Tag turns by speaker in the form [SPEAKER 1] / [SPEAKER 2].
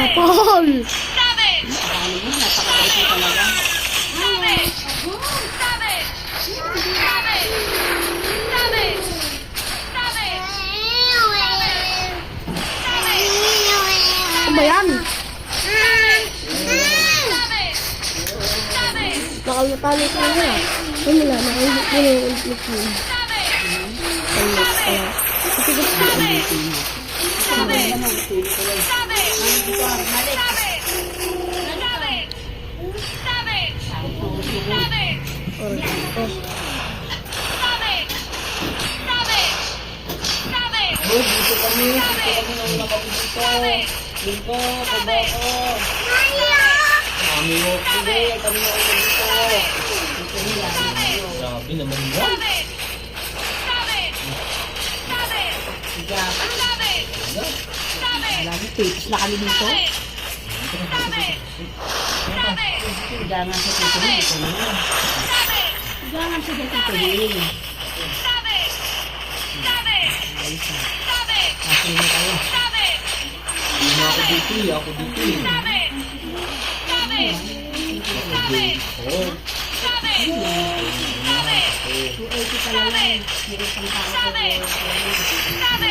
[SPEAKER 1] Kapal!
[SPEAKER 2] Ano mo, napakabait mo talaga.
[SPEAKER 1] Ano ba yan? Nakalutalo ko na yan. Wala, nakaulit mo na yung ulit mo. Ulit pala. Kasi gusto ko.
[SPEAKER 2] Dito kami nang nakabito. Dito, kabako. Mami mo, hindi, kami na ulit dito. Grabe naman yan. Alam mo, tipis na kami dito. Jangan sa tutuloy dito na. Jangan sa tutuloy. Kasi mo kayo. Hindi na ako dito, ako dito. Oh. Sabi! Sabi! Sabi!